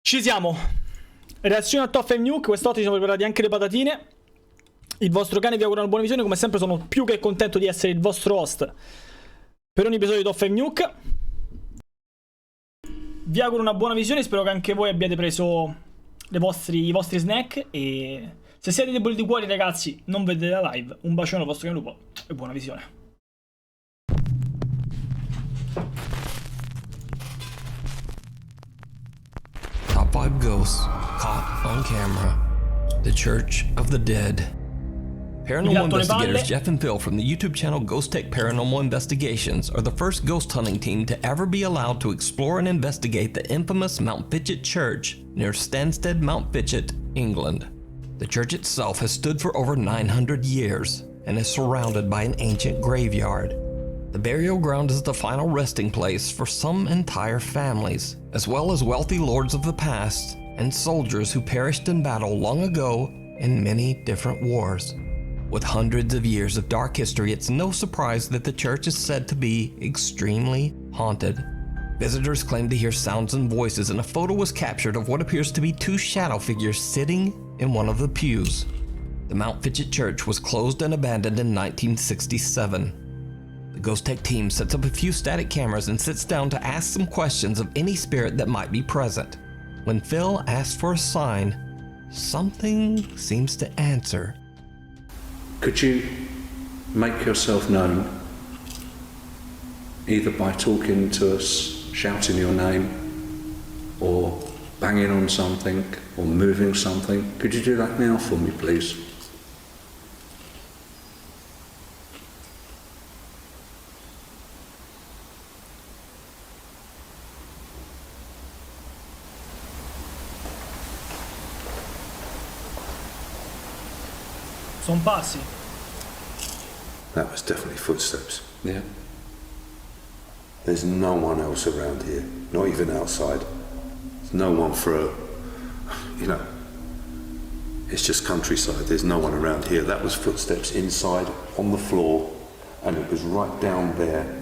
Ci siamo. Reazione a Toff e Nuke. Quest'oggi siamo preparati anche le patatine. Il vostro cane vi augura una buona visione. Come sempre sono più che contento di essere il vostro host per ogni episodio di Toff e Nuke. Vi auguro una buona visione. Spero che anche voi abbiate preso i vostri snack. E se siete deboli di cuore, ragazzi, non vedete la live. Un bacione al vostro Canelupo e buona visione. Top 5 ghosts caught on camera. The Church of the Dead. Paranormal investigators Jeff and Phil from the YouTube channel Ghost Tech Paranormal Investigations are the first ghost hunting team to ever be allowed to explore and investigate the infamous Mount Fitchett Church near Stansted, Mount Fitchett, England. The church itself has stood for over 900 years and is surrounded by an ancient graveyard. The burial ground is the final resting place for some entire families, as well as wealthy lords of the past and soldiers who perished in battle long ago in many different wars. With hundreds of years of dark history, it's no surprise that the church is said to be extremely haunted. Visitors claim to hear sounds and voices, and a photo was captured of what appears to be two shadow figures sitting in one of the pews. The Mount Fitchett Church was closed and abandoned in 1967. The Ghost Tech team sets up a few static cameras and sits down to ask some questions of any spirit that might be present. When Phil asks for a sign, something seems to answer. Could you make yourself known, either by talking to us, shouting your name, or banging on something, or moving something? Could you do that now for me, please? Sono passi. That was definitely footsteps. Yeah. There's no one else around here, not even outside. There's no one for a, you know, it's just countryside. There's no one around here. That was footsteps inside on the floor, and it was right down there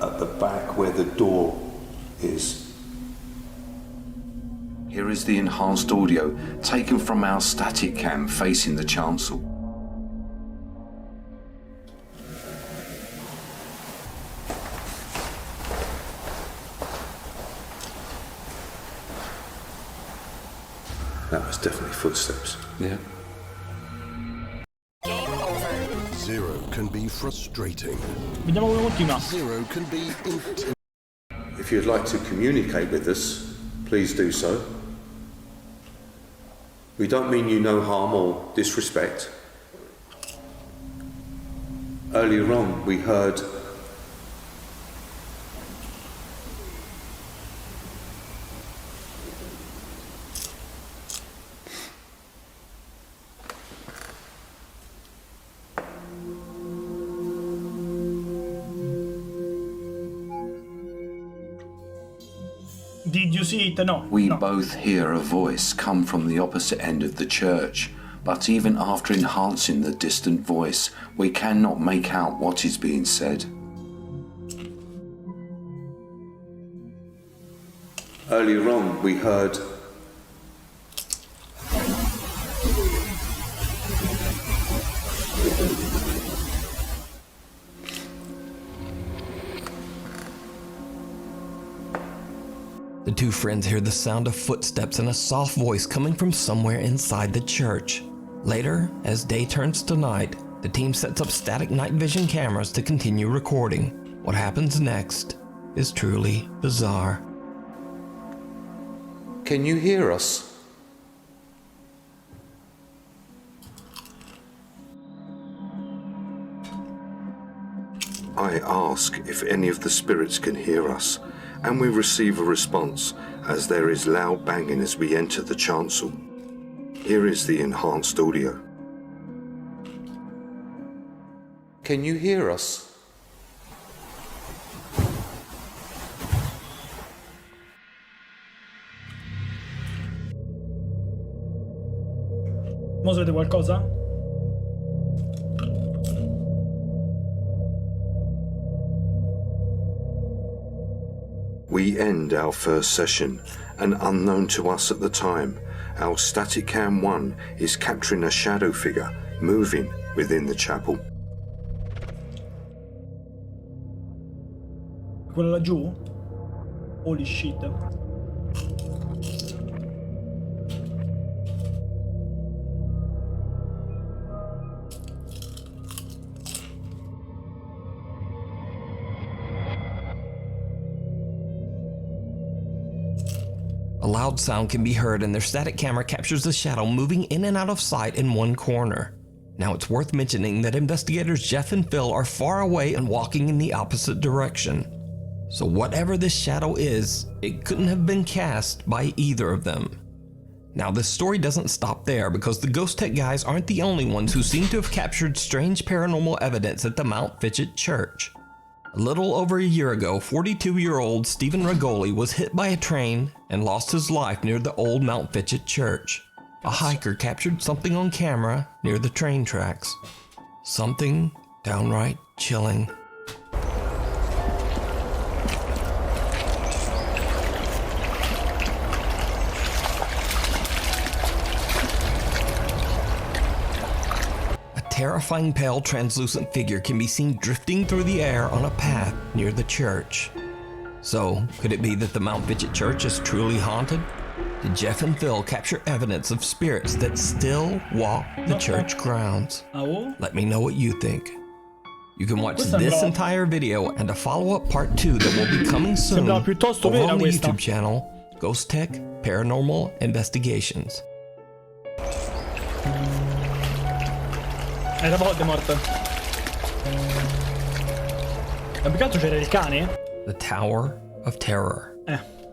at the back where the door is. Here is the enhanced audio taken from our static cam facing the chancel. That was definitely footsteps. Yeah. Zero can be frustrating. Vediamo come continua. Zero can be intimidating. If you'd like to communicate with us, please do so. We don't mean you no harm or disrespect. Earlier on, we heard Did you see it? No. We no. both hear a voice come from the opposite end of the church, but even after enhancing the distant voice, we cannot make out what is being said. Earlier on, we heard The two friends hear the sound of footsteps and a soft voice coming from somewhere inside the church. Later, as day turns to night, the team sets up static night vision cameras to continue recording. What happens next is truly bizarre. Can you hear us? I ask if any of the spirits can hear us, and we receive a response as there is loud banging as we enter the chancel. Here is the enhanced audio. Can you hear us? Mo sapete qualcosa? We We end our first session, and unknown to us at the time, our static cam 1 is capturing a shadow figure moving within the chapel. Quello laggiù? Holy shit. A loud sound can be heard and their static camera captures the shadow moving in and out of sight in one corner. Now it's worth mentioning that investigators Jeff and Phil are far away and walking in the opposite direction. So whatever this shadow is, it couldn't have been cast by either of them. Now this story doesn't stop there because the Ghost Tech guys aren't the only ones who seem to have captured strange paranormal evidence at the Mount Fitchett Church. A little over a year ago, 42-year-old Stephen Regoli was hit by a train and lost his life near the old Mount Fitchett Church. A hiker captured something on camera near the train tracks. Something downright chilling. A terrifying pale translucent figure can be seen drifting through the air on a path near the church. So, could it be that the Mount Fitchett Church is truly haunted? Did Jeff and Phil capture evidence of spirits that still walk the church grounds? Let me know what you think. You can watch this entire video and a follow-up part 2 that will be coming soon over on the YouTube channel, Ghost Tech Paranormal Investigations. Era volte morta. Ma più che altro c'era il cane? The Tower of Terror.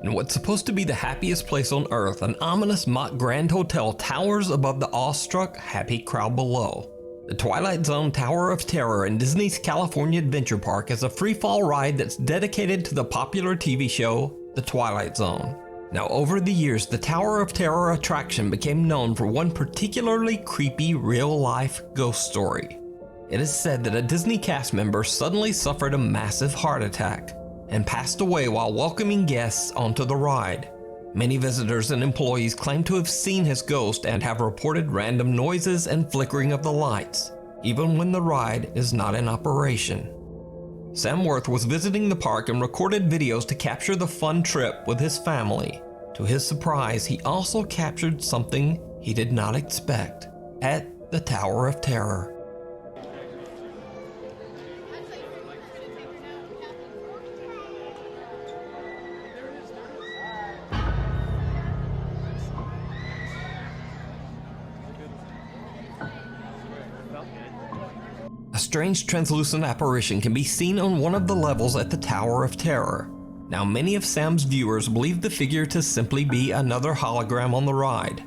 In what's supposed to be the happiest place on Earth, an ominous mock grand hotel towers above the awestruck, happy crowd below. The Twilight Zone Tower of Terror in Disney's California Adventure Park is a free-fall ride that's dedicated to the popular TV show, The Twilight Zone. Now, over the years, the Tower of Terror attraction became known for one particularly creepy real-life ghost story. It is said that a Disney cast member suddenly suffered a massive heart attack and passed away while welcoming guests onto the ride. Many visitors and employees claim to have seen his ghost and have reported random noises and flickering of the lights, even when the ride is not in operation. Sam Worth was visiting the park and recorded videos to capture the fun trip with his family. To his surprise, he also captured something he did not expect at the Tower of Terror. A strange translucent apparition can be seen on one of the levels at the Tower of Terror. Now, many of Sam's viewers believe the figure to simply be another hologram on the ride.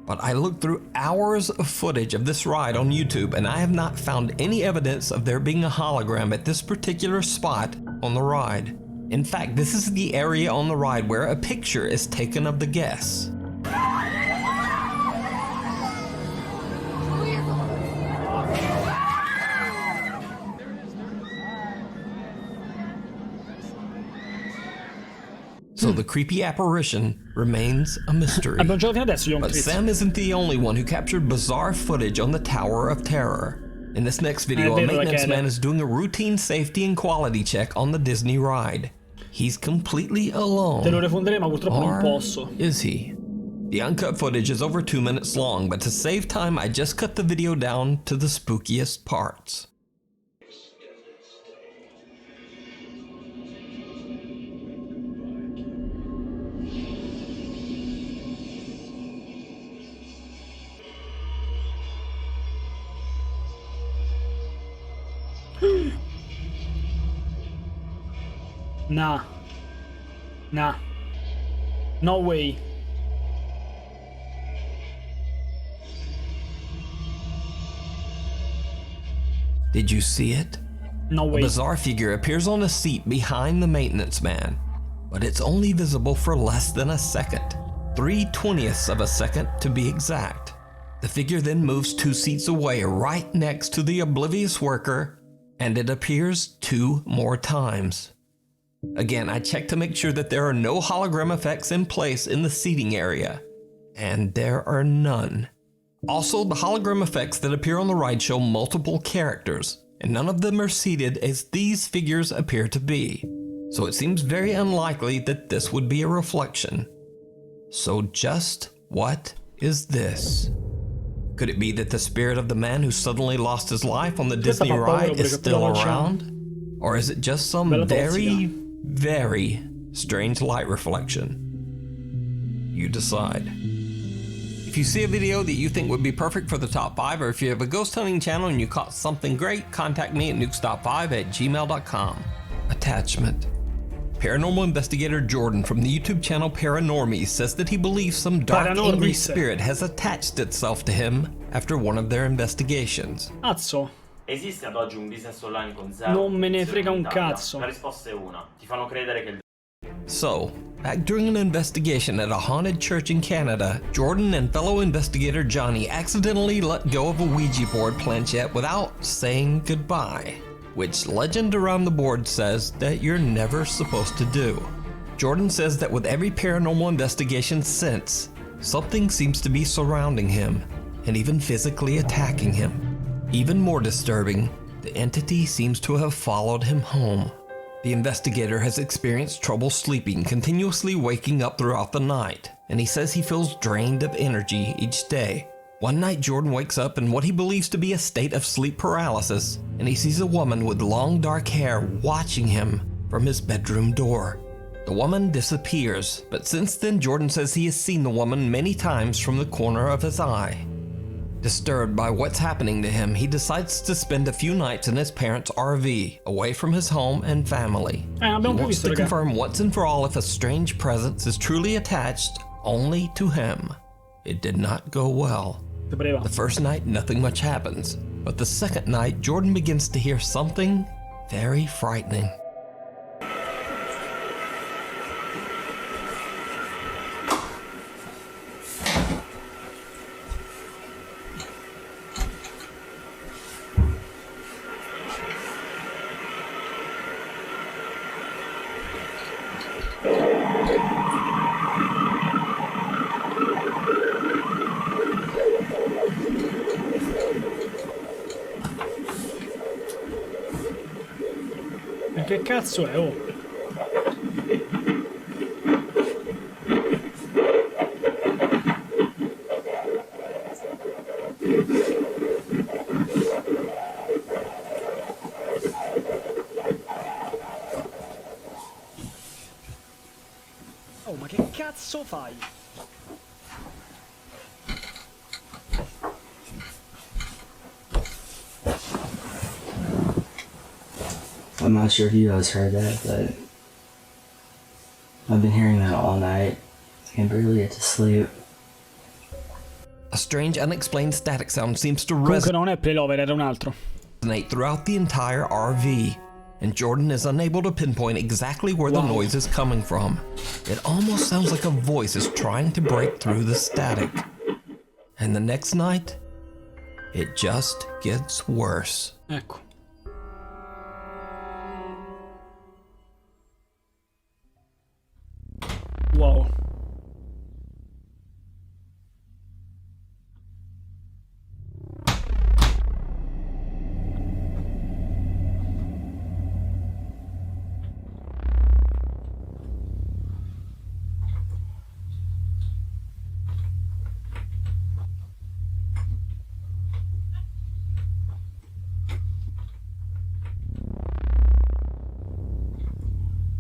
But I looked through hours of footage of this ride on YouTube and I have not found any evidence of there being a hologram at this particular spot on the ride. In fact, this is the area on the ride where a picture is taken of the guests. So the creepy apparition remains a mystery. But Sam isn't the only one who captured bizarre footage on the Tower of Terror. In this next video, a maintenance man is doing a routine safety and quality check on the Disney ride. He's completely alone. Or is he? The uncut footage is over 2 minutes long, but to save time, I just cut the video down to the spookiest parts. Nah. No way. Did you see it? No way. A bizarre figure appears on a seat behind the maintenance man, but it's only visible for less than a second. 3/20ths of a second to be exact. The figure then moves 2 seats away right next to the oblivious worker, and it appears 2 more times. Again, I checked to make sure that there are no hologram effects in place in the seating area, and there are none. Also, the hologram effects that appear on the ride show multiple characters, and none of them are seated as these figures appear to be. So it seems very unlikely that this would be a reflection. So just what is this? Could it be that the spirit of the man who suddenly lost his life on the Disney ride is still around? Or is it just some very, very strange light reflection? You decide. If you see a video that you think would be perfect for the top 5, or if you have a ghost hunting channel and you caught something great, contact me at nukestop5@gmail.com. Attachment. Paranormal investigator Jordan from the YouTube channel Paranormies says that he believes some dark, angry spirit has attached itself to him after one of their investigations. Cazzo. Esiste ad oggi un business online con zero? Non me ne frega un cazzo. La risposta è una. Ti fanno credere che il... So, back during an investigation at a haunted church in Canada, Jordan and fellow investigator Johnny accidentally let go of a Ouija board planchette without saying goodbye, which legend around the board says that you're never supposed to do. Jordan says that with every paranormal investigation since, something seems to be surrounding him, and even physically attacking him. Even more disturbing, the entity seems to have followed him home. The investigator has experienced trouble sleeping, continuously waking up throughout the night, and he says he feels drained of energy each day. One night Jordan wakes up in what he believes to be a state of sleep paralysis, and he sees a woman with long dark hair watching him from his bedroom door. The woman disappears, but since then Jordan says he has seen the woman many times from the corner of his eye. Disturbed by what's happening to him, he decides to spend a few nights in his parents' RV, away from his home and family. He wants to confirm once and for all if a strange presence is truly attached only to him. It did not go well. The first night, nothing much happens, but the second night, Jordan begins to hear something very frightening. Che cazzo è? Oh. Oh, ma che cazzo fai? I'm not sure if you guys heard that, but I've been hearing that all night. I can barely get to sleep. A strange, unexplained static sound seems to Comunque non è Playlover, era un altro. resonate throughout the entire RV, and Jordan is unable to pinpoint exactly where the noise is coming from. It almost sounds like a voice is trying to break through the static. And the next night, it just gets worse. Ecco. Wow.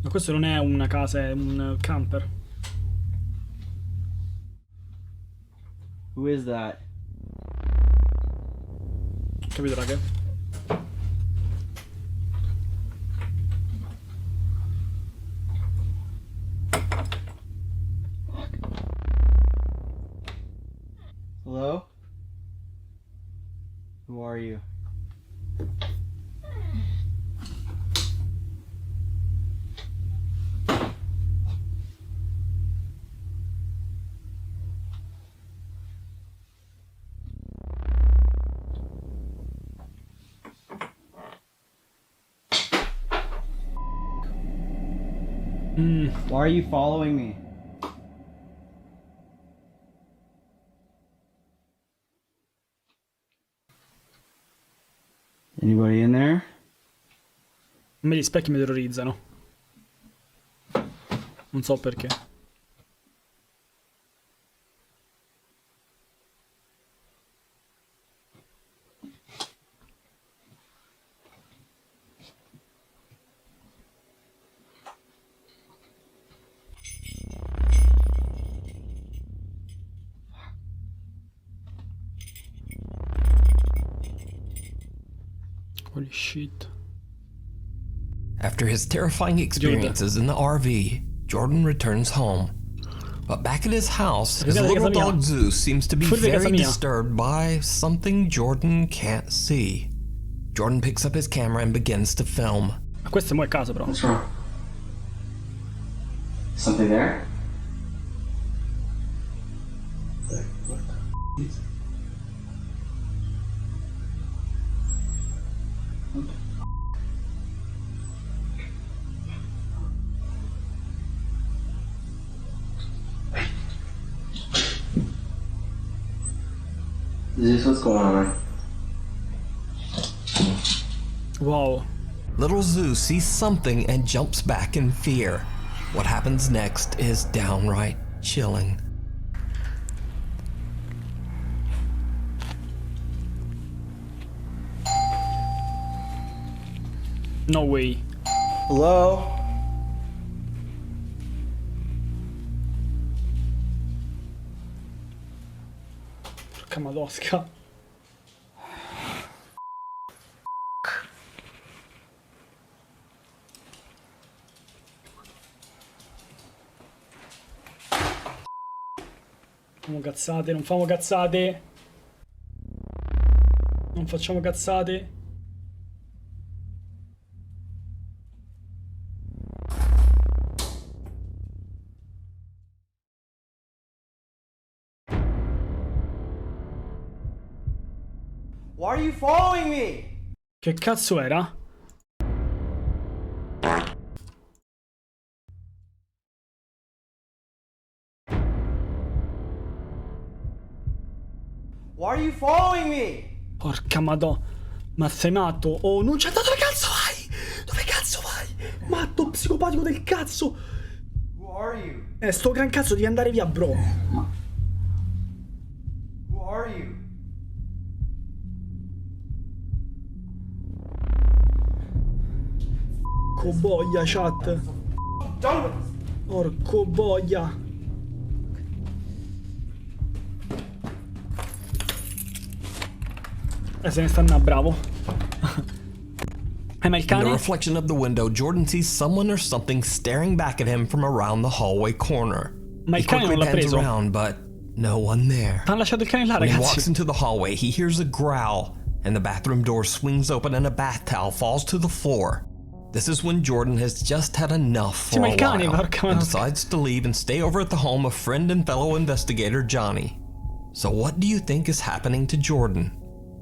Ma questo non è una casa, è un camper. Who is that? Capito, raga? Hello? Who are you? Why are you following me? Anybody in there? A me gli specchi mi terrorizzano. Non so perché. Holy shit. After his terrifying experiences in the RV, Jordan returns home. But back at his house, his little dog Zeus seems to be very disturbed by something Jordan can't see. Jordan picks up his camera and begins to film. Questo è mo' a caso però. What's wrong? Something there? Zeus, what's going on? Wow. Little Zeus sees something and jumps back in fear. What happens next is downright chilling. No way. Hello? Porca madosca. Famo cazzate, non famo cazzate. Non facciamo cazzate. Why are you following me? Che cazzo era? Why are you following me? Porca madò. Ma sei matto? Oh, non c'è andato, dove cazzo vai? Dove cazzo vai? Matto, psicopatico del cazzo. Who are you? Sto gran cazzo, devi andare via, bro. Who are you? Porco boia, chat. Porco boia. Se ne stanno, bravo. Ma il cane? In the reflection of the window, Jordan sees someone or something staring back at him from around the hallway corner. Ma il cane non l'ha preso. Around, but no one there. Hanno lasciato il cane là, When ragazzi. he walks into the hallway, he hears a growl, and the bathroom door swings open and a bath towel falls to the floor. This is when Jordan has just had enough for a while and decides to leave and stay over at the home of friend and fellow investigator Johnny. So what do you think is happening to Jordan?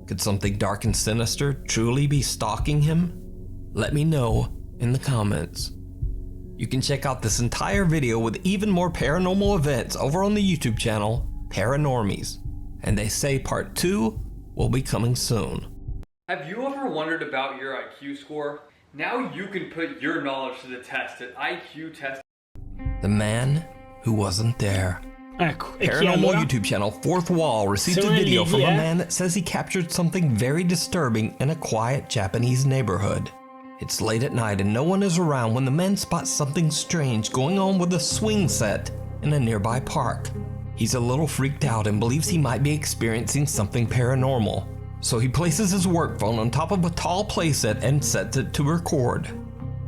Could something dark and sinister truly be stalking him? Let me know in the comments. You can check out this entire video with even more paranormal events over on the YouTube channel, Paranormies. And they say part 2 will be coming soon. Have you ever wondered about your IQ score? Now you can put your knowledge to the test at IQ Test. The man who wasn't there. Ecco, e chi Paranormal allora? YouTube channel Fourth Wall received a video from a man that says he captured something very disturbing in a quiet Japanese neighborhood. It's late at night and no one is around when the man spots something strange going on with a swing set in a nearby park. He's a little freaked out and believes he might be experiencing something paranormal. So he places his work phone on top of a tall playset and sets it to record.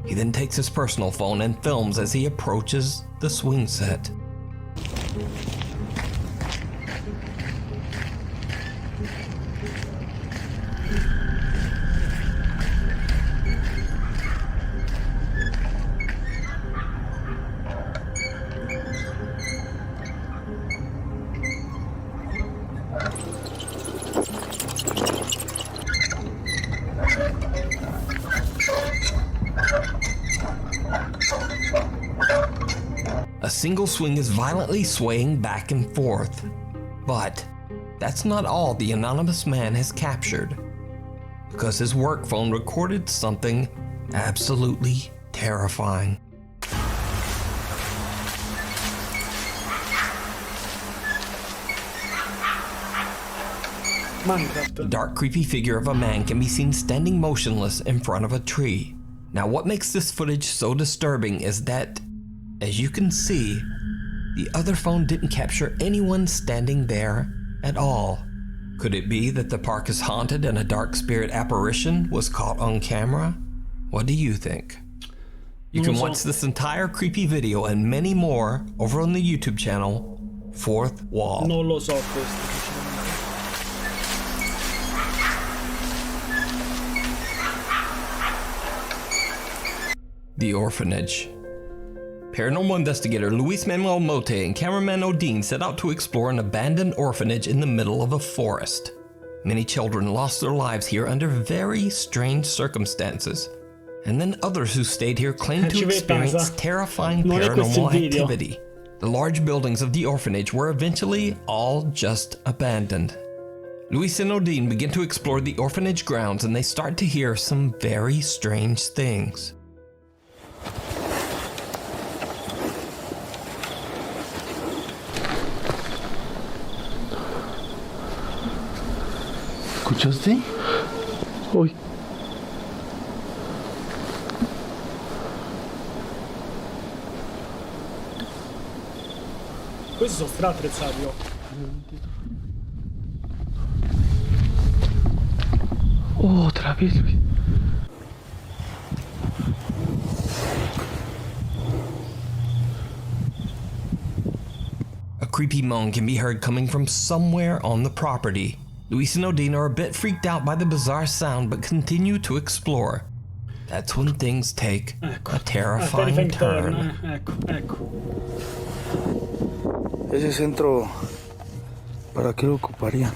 He then takes his personal phone and films as he approaches the swing set. single swing is violently swaying back and forth. But that's not all the anonymous man has captured, because his work phone recorded something absolutely terrifying. The dark, creepy figure of a man can be seen standing motionless in front of a tree. Now, what makes this footage so disturbing is that, as you can see, the other phone didn't capture anyone standing there at all. Could it be that the park is haunted and a dark spirit apparition was caught on camera? What do you think? You can watch this entire creepy video and many more over on the YouTube channel, Fourth Wall. Non lo so questo. The Orphanage. Paranormal investigator Luis Manuel Mote and cameraman Odin set out to explore an abandoned orphanage in the middle of a forest. Many children lost their lives here under very strange circumstances, and then others who stayed here claimed to experience terrifying paranormal activity. The large buildings of the orphanage were eventually all just abandoned. Luis and Odin begin to explore the orphanage grounds, and they start to hear some very strange things. ¿Escuchaste? Uy. Questi sono stra-attrezzati, oh. Oh, otra vez. A creepy moan can be heard coming from somewhere on the property. Luis and Odin are a bit freaked out by the bizarre sound, but continue to explore. That's when things take a terrifying turn. Ecco. Ese centro, ¿para qué lo ocuparían?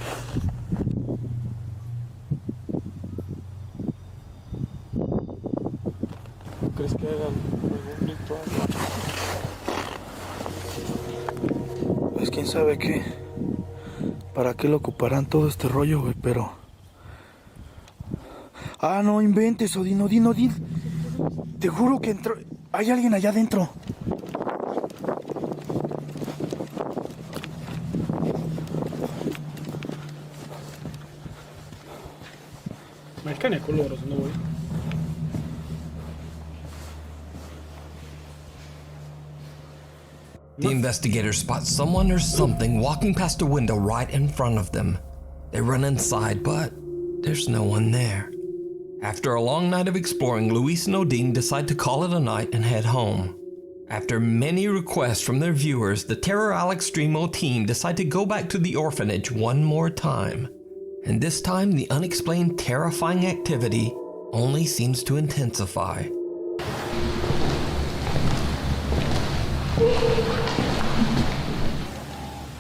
¿Crees que hagan algún ritual? Pues quién sabe qué. ¿Para qué lo ocuparán todo este rollo, güey? Pero... Ah, no inventes, Odin. Te juro que entró... Hay alguien allá adentro. Ma il cane è con loro, secondo voi? The investigators spot someone or something walking past a window right in front of them. They run inside, but there's no one there. After a long night of exploring, Luis and Odin decide to call it a night and head home. After many requests from their viewers, the Terror Alex Streamo team decide to go back to the orphanage one more time. And this time, the unexplained terrifying activity only seems to intensify.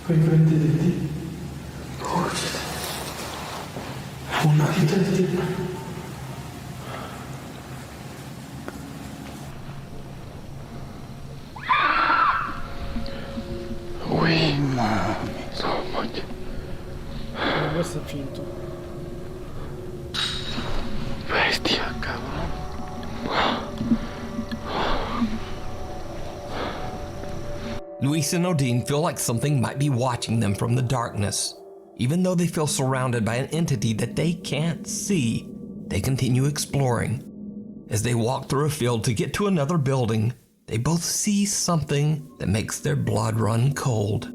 Qui enfrente di te. Una vita di te. Uy, mami, so much. Questo è finto. Bestia, cabrón. Luis and Odin feel like something might be watching them from the darkness. Even though they feel surrounded by an entity that they can't see, they continue exploring. As they walk through a field to get to another building, they both see something that makes their blood run cold.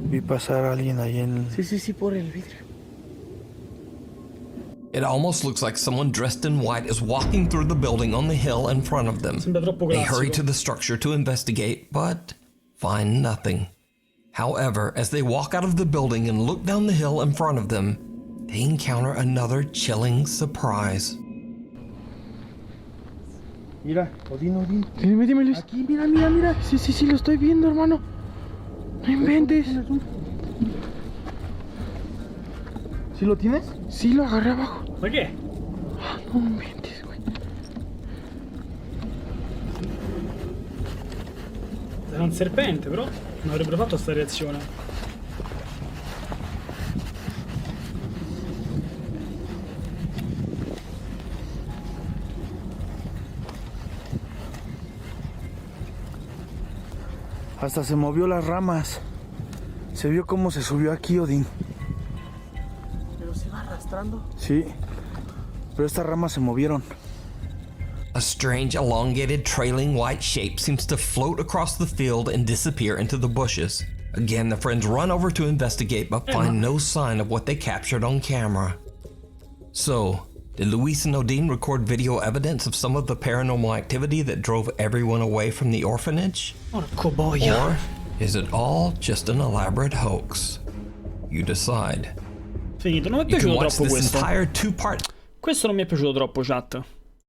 Vi pasar a alguien ahí en... Sí, por el vidrio. It almost looks like someone dressed in white is walking through the building on the hill in front of them. They hurry to the structure to investigate, but find nothing. However, as they walk out of the building and look down the hill in front of them, they encounter another chilling surprise. Mira, Odín. Dime, Luis. Aquí, mira. Sí, lo estoy viendo, hermano. No inventes. ¿Sí lo tienes? Sí, lo agarré abajo. ¿Por qué? No inventes, güey. Era un serpente, però non avrebbero fatto sta reazione. Hasta se movió las ramas. Se vio cómo se subió aquí, Odín. ¿Pero se va arrastrando? Sí. Pero estas ramas se movieron. A strange, elongated, trailing white shape seems to float across the field and disappear into the bushes. Again, the friends run over to investigate but find no sign of what they captured on camera. So, did Luis and Odin record video evidence of some of the paranormal activity that drove everyone away from the orphanage? Porco boia. Or is it all just an elaborate hoax? You decide. Finito, non mi è You can piaciuto watch troppo this questo. entire two-part. Questo non mi è piaciuto troppo, chat.